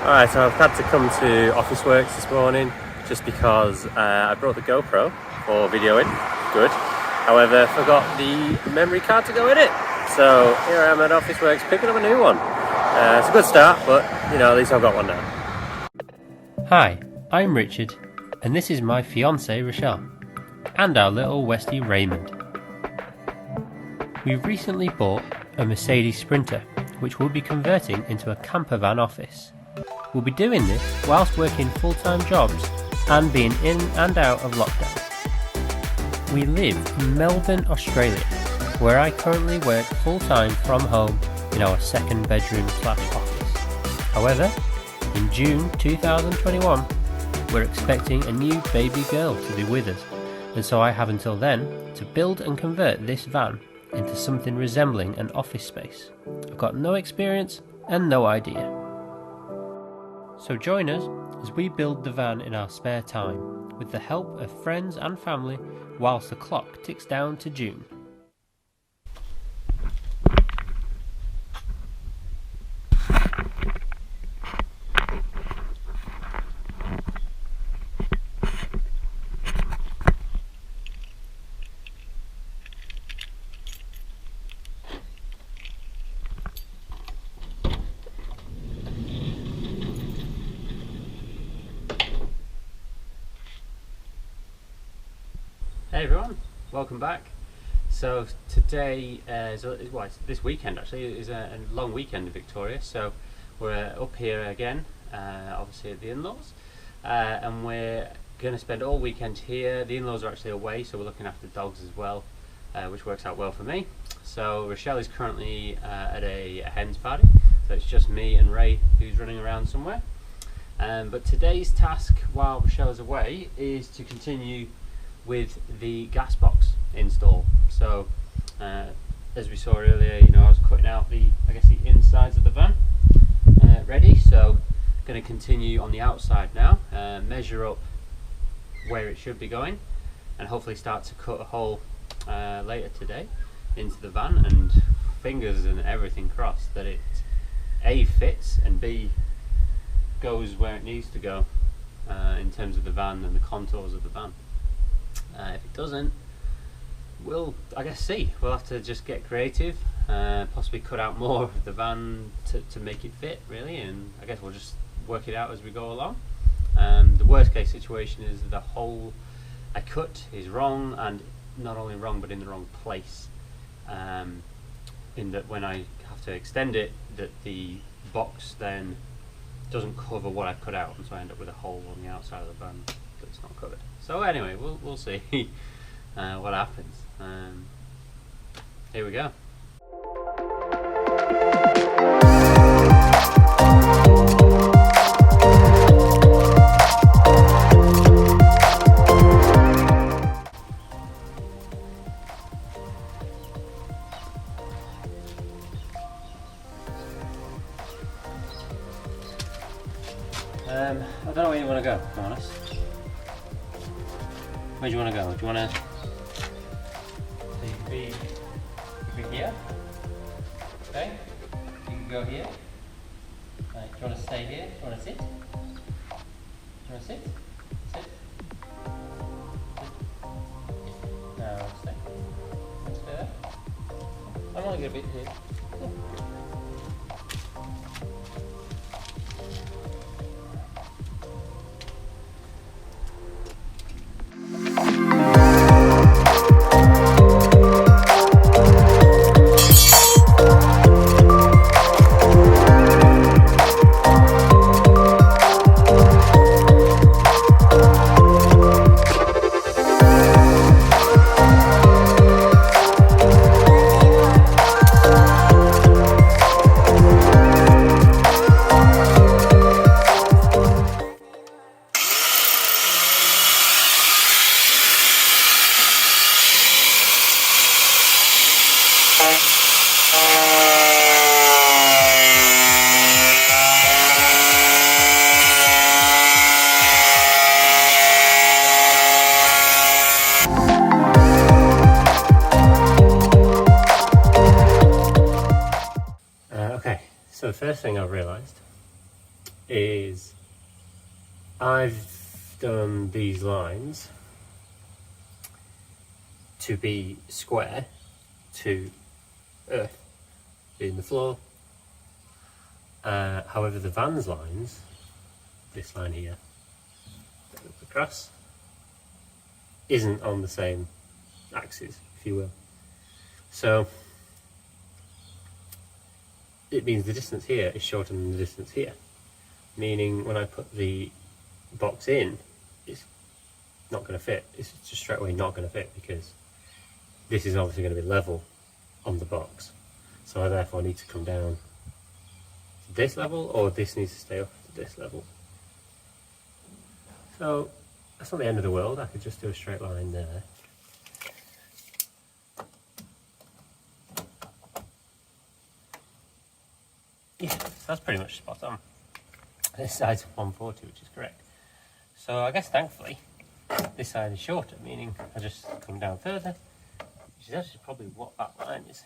Alright, so I've had to come to Officeworks this morning just because I brought the GoPro for videoing, good. However, forgot the memory card to go in it. So here I am at Officeworks picking up a new one. It's a good start, but you know, at least I've got one now. Hi, I'm Richard, and this is my fiancée Rochelle, and our little Westie Raymond. We've recently bought a Mercedes Sprinter, which we'll be converting into a camper van office. We'll be doing this whilst working full-time jobs and being in and out of lockdown. We live in Melbourne, Australia, where I currently work full-time from home in our second bedroom/office. However, in June 2021, we're expecting a new baby girl to be with us, and so I have until then to build and convert this van into something resembling an office space. I've got no experience and no idea. So join us as we build the van in our spare time, with the help of friends and family, whilst the clock ticks down to June. Hey everyone, welcome back. So today, it's this weekend actually, is a long weekend in Victoria, so we're up here again, obviously at the in-laws, and we're going to spend all weekend here. The in-laws are actually away, so we're looking after dogs as well, which works out well for me. So Rochelle is currently at a hens party, so it's just me and Ray who's running around somewhere. But today's task while Rochelle is away is to continue with the gas box install. So as we saw earlier, you know, I was cutting out the insides of the van ready, so going to continue on the outside now, measure up where it should be going, and hopefully start to cut a hole later today into the van, and fingers and everything crossed that it A, fits, and B, goes where it needs to go in terms of the van and the contours of the van. If it doesn't, we'll see. We'll have to just get creative, possibly cut out more of the van to make it fit, really, and I guess we'll just work it out as we go along. The worst case situation is the hole I cut is wrong, and not only wrong but in the wrong place, in that when I have to extend it, that the box then doesn't cover what I cut out, and so I end up with a hole on the outside of the van that's not covered. So anyway, we'll see what happens. Here we go. I don't know where you want to go, to be honest. Where do you want to go? Do you want to be here? Okay, you can go here. Right, do you want to stay here? Do you want to sit? Do you want to sit? Sit. No, stay. Stay there. I want to get a bit here. So the first thing I've realised is I've done these lines to be square to earth being the floor. However, the van's lines, this line here, that looks across, isn't on the same axis, if you will. So it means the distance here is shorter than the distance here, meaning when I put the box in, it's not going to fit. It's just straight away not going to fit, because this is obviously going to be level on the box. So I therefore need to come down to this level, or this needs to stay up to this level. So that's not the end of the world. I could just do a straight line there. Yeah, so that's pretty much spot on. This side's 140, which is correct. So I guess thankfully this side is shorter, meaning I just come down further, which is actually probably what that line is.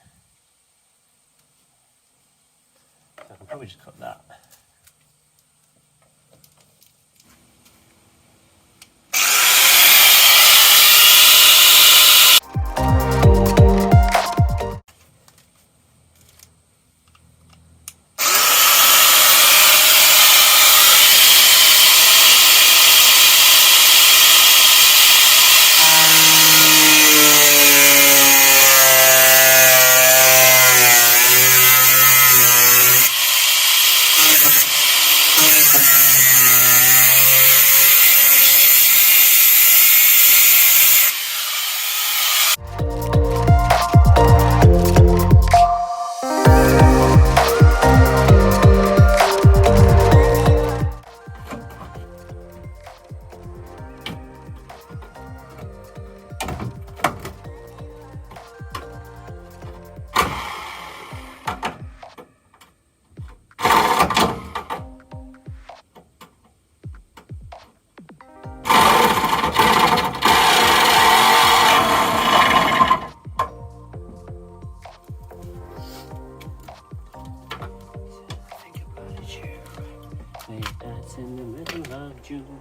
So I can probably just cut that. Nights in the middle of June,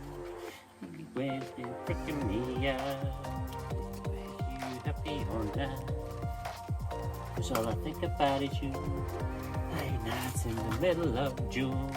where's the freaking me out? Are you happy or not? 'Cause all I think about is you. Late nights in the middle of June.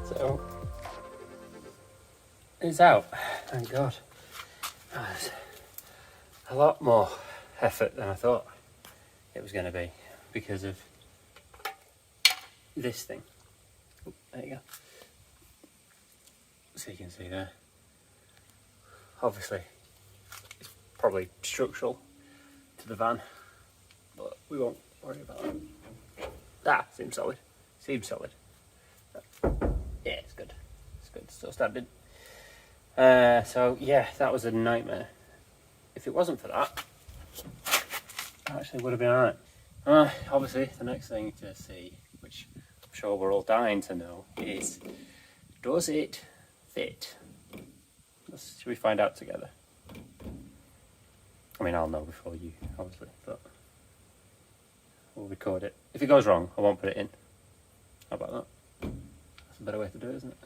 So it's out, thank God. That's a lot more effort than I thought it was going to be because of this thing. There you go. So you can see there. obviously it's probably structural to the van, but we won't worry about that. Ah, seems solid. Seems solid. Yeah, it's good. It's good. Still standing. So yeah, that was a nightmare. If it wasn't for that, it actually would have been alright. Obviously, the next thing to see, which I'm sure we're all dying to know, is does it fit? Should we find out together? I mean, I'll know before you, obviously, but we'll record it. If it goes wrong, I won't put it in. How about that? That's a better way to do it, isn't it?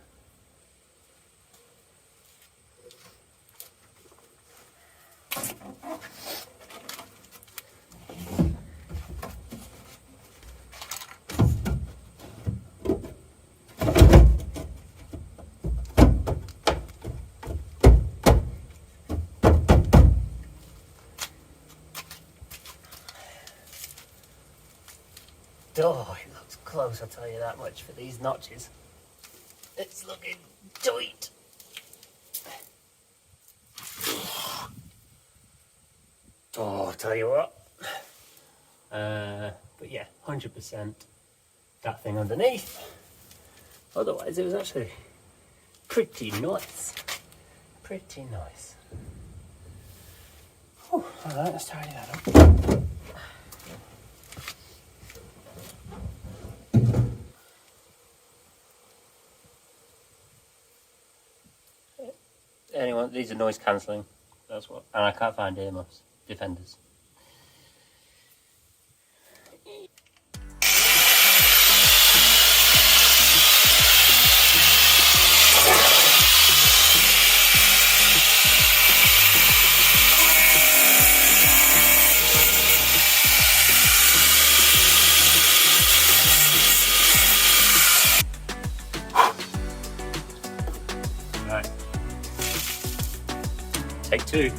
Oh, it looks close, I'll tell you that much, for these notches. It's looking tight. Oh, I'll tell you what. But yeah, 100% that thing underneath. Otherwise, it was actually pretty nice. Pretty nice. Whew, alright, let's tidy that up. Anyone, these are noise cancelling. That's what. And I can't find earmuffs. Defenders. Right. Take two.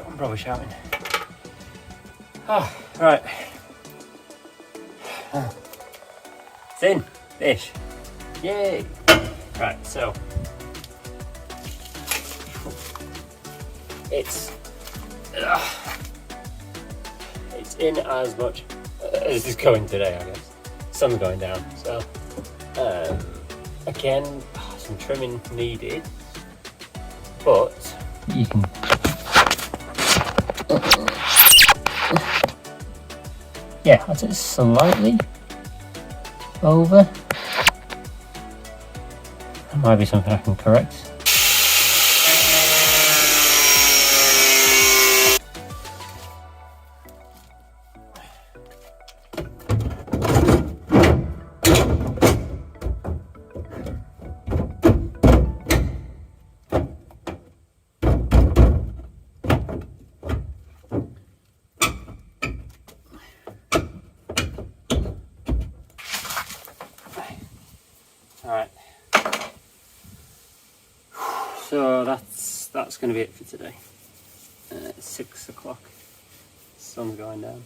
I'm probably shouting. Oh, right. It's in. Ish. Yay. Right, so. It's in as much as is going today, I guess. Sun's going down, so. Again, some trimming needed. But you can. Yeah, I'd say slightly over. That might be something I can correct. Alright, so that's going to be it for today. It's 6 o'clock, sun's going down.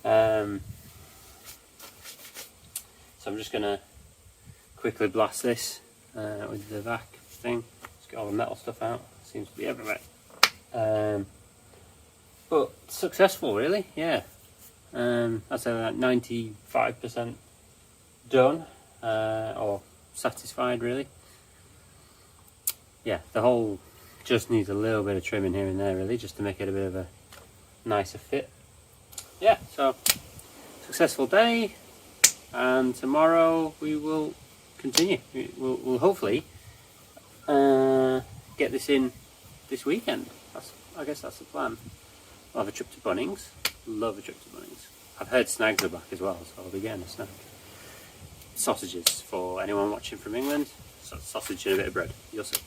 So I'm just going to quickly blast this with the vac thing. Just get all the metal stuff out, seems to be everywhere. But successful really, yeah. I'd say like 95% done, or satisfied really. yeah, the hole just needs a little bit of trimming here and there, really, just to make it a bit of a nicer fit. Yeah, so successful day, and tomorrow we will continue. We'll hopefully get this in this weekend. I guess that's the plan. I'll have a trip to Bunnings. Love a trip to Bunnings. I've heard snags are back as well, so I'll be getting a snag. Sausages for anyone watching from England. Sausage and a bit of bread. You'll see.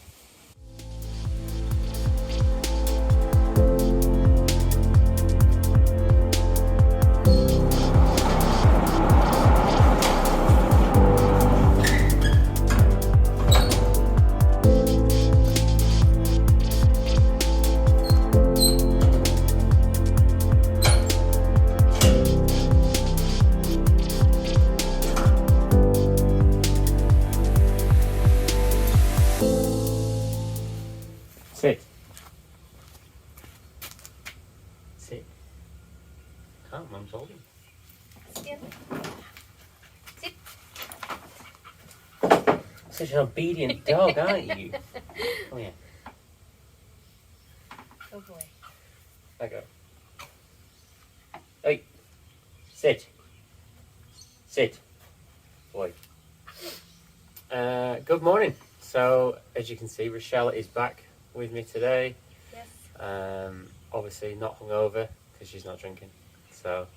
Sit. Sit. Come, Mum's holding. Sit. Such an obedient dog, aren't you? Oh yeah. Oh boy. Let go. Hey. Sit. Sit. Boy. Good morning. So, as you can see, Rochelle is back with me today. Yes. Obviously not hungover because she's not drinking. So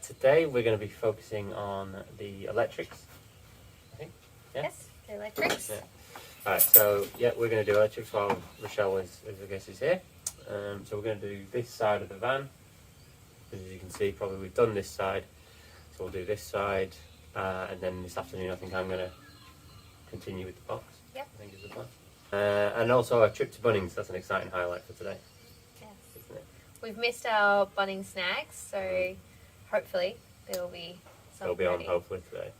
today we're going to be focusing on the electrics, I think. Yeah? Yes. The electrics. Yeah. Alright, so yeah, we're going to do electrics while Rochelle is here. So we're going to do this side of the van. As you can see, probably we've done this side. So we'll do this side, and then this afternoon I think I'm going to continue with the box. Yep. I think is the plan. And also a trip to Bunnings, that's an exciting highlight for today, Yes. isn't it? We've missed our Bunnings snacks, so hopefully there will be some. It'll be on ready. hopefully today.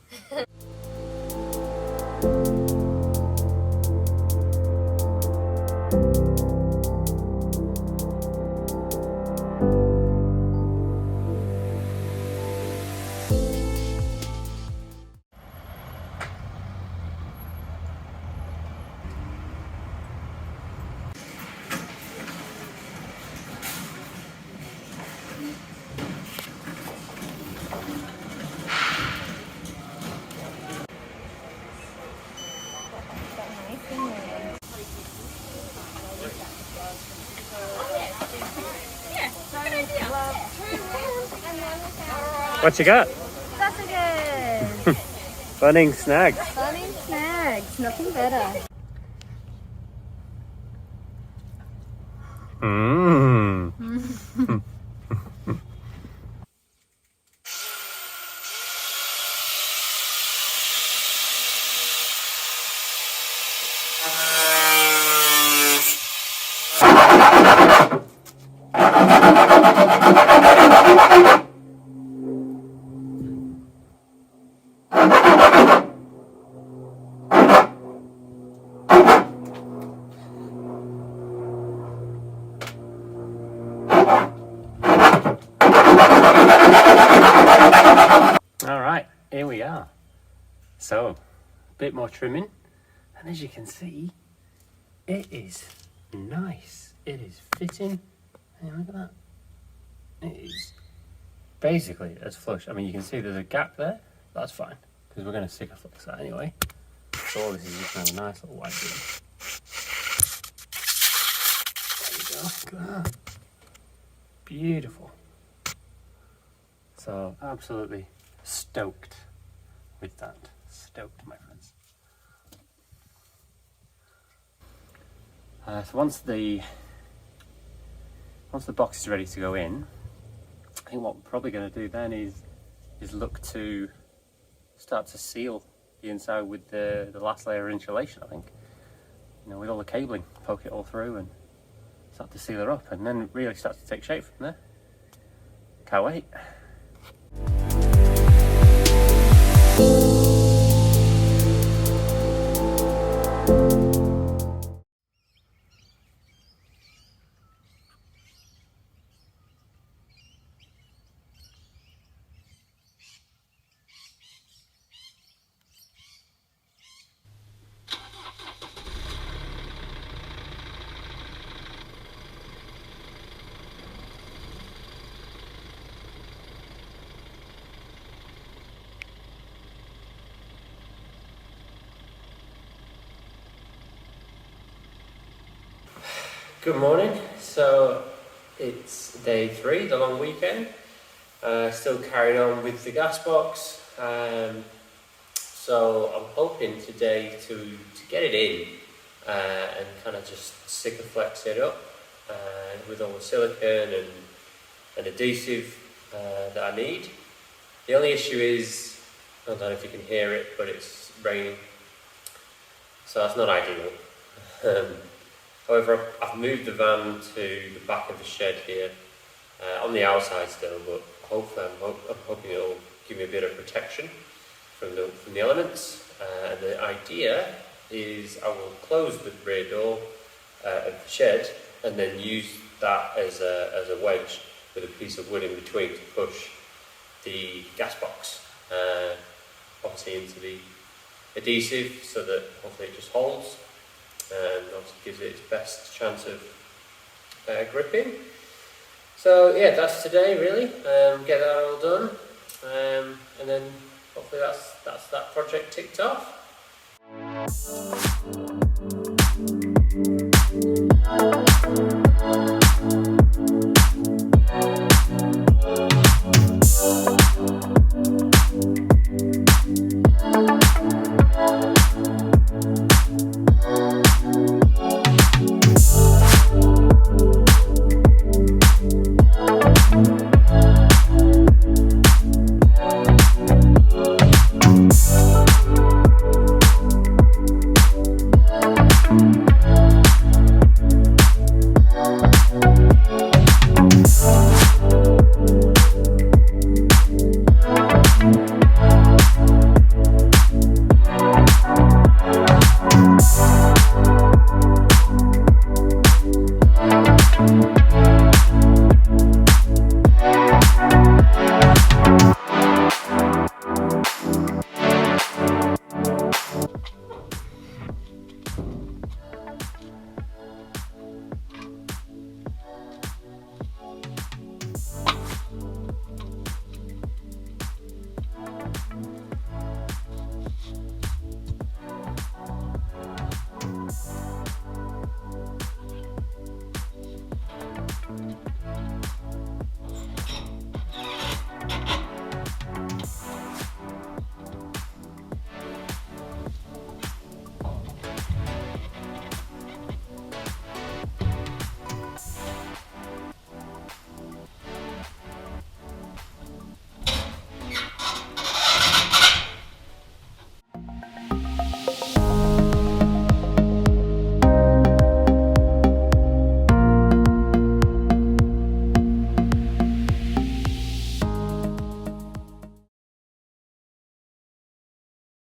What you got? Sausages! Bunnings snags. Bunnings snacks, nothing better. Mmm. Alright, here we are. So, a bit more trimming, and as you can see, it is nice. It is fitting. Hey, look at that. It is basically as flush. I mean, you can see there's a gap there. That's fine, because we're going to stick a flex that anyway. So all this is just kind of a nice little white bit. There you go. Look at that. Beautiful. So absolutely stoked with that. Stoked, my friends. So once the box is ready to go in, I think what we're probably going to do then is look to start to seal the inside with the last layer of insulation. I think, you know, with all the cabling, poke it all through and start to seal it up, and then really start to take shape from there. Can't wait. Good morning. So it's day 3, the long weekend. Still carrying on with the gas box. So I'm hoping today to get it in and kind of just Sikaflex it up with all the silicone and adhesive that I need. The only issue is, I don't know if you can hear it, but it's raining, so that's not ideal. However, I've moved the van to the back of the shed here, on the outside still, but hopefully I'm hoping it'll give me a bit of protection from the elements. And the idea is I will close the rear door of the shed and then use that as a wedge with a piece of wood in between to push the gas box obviously into the adhesive, so that hopefully it just holds and obviously gives it its best chance of gripping. So yeah, that's today really. Get that all done, and then hopefully that's that project ticked off.